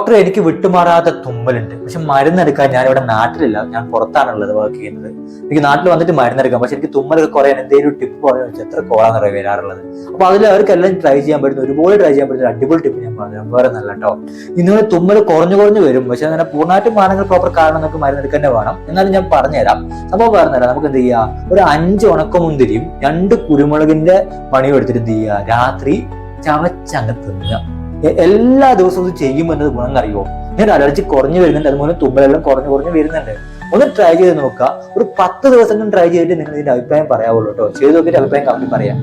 Doctor എനിക്ക് വിട്ടുമാറാത്ത തുമ്മലുണ്ട്, പക്ഷെ മരുന്നെടുക്കാൻ ഞാൻ ഇവിടെ നാട്ടിലില്ല, ഞാൻ പുറത്താണുള്ളത് വർക്ക് ചെയ്യുന്നത്. എനിക്ക് നാട്ടിൽ വന്നിട്ട് മരുന്നെടുക്കാം, പക്ഷെ എനിക്ക് തുമ്മലൊക്കെ കുറയാൻ എന്തെങ്കിലും ടിപ്പ് പറയാന്ന് വെച്ചാൽ എത്ര കോളാന്ന് വരാറുള്ളത്. അപ്പൊ അതിൽ അവർക്കെല്ലാം ട്രൈ ചെയ്യാൻ പറ്റുന്ന, ഒരുപോലെ ട്രൈ ചെയ്യാൻ പറ്റുന്ന അടിപൊളി ടിപ്പ് ഞാൻ പറഞ്ഞു. വേറെ നല്ല കേട്ടോ, ഇങ്ങനെ തുമ്മൽ കുറഞ്ഞു വരും, പക്ഷെ അങ്ങനെ പൂർണ്ണമായിട്ടും മാനങ്ങൾ പ്രോപ്പർ കാരണം നമുക്ക് മരുന്നെടുക്കാൻ തന്നെ വേണം. എന്നാലും ഞാൻ പറഞ്ഞുതരാം, സംഭവം പറഞ്ഞുതരാം. നമുക്ക് എന്ത് ചെയ്യാം, ഒരു 5 ഉണക്കമുന്തിരിയും 2 കുരുമുളകിന്റെ പണിയും എടുത്തിട്ട് എന്ത് ചെയ്യുക, രാത്രി ചവച്ചങ്ങ് തിന്നുക. എല്ലാ ദിവസവും ചെയ്യുമ്പോൾ എന്നത് ഗുണം അറിയുമോ? ഞാൻ അലർജി കുറഞ്ഞു വരുന്നുണ്ട്, അതുപോലെ തുമ്മലെല്ലാം കുറഞ്ഞു വരുന്നുണ്ട്. ഒന്ന് ട്രൈ ചെയ്ത് നോക്കുക. ഒരു 10 ദിവസം ട്രൈ ചെയ്തിട്ട് നിങ്ങൾ ഇതിന്റെ അഭിപ്രായം പറയാവുള്ളൂ കേട്ടോ. ചെയ്ത് നോക്കിയിട്ട് അഭിപ്രായം കമന്റ് പറയാം.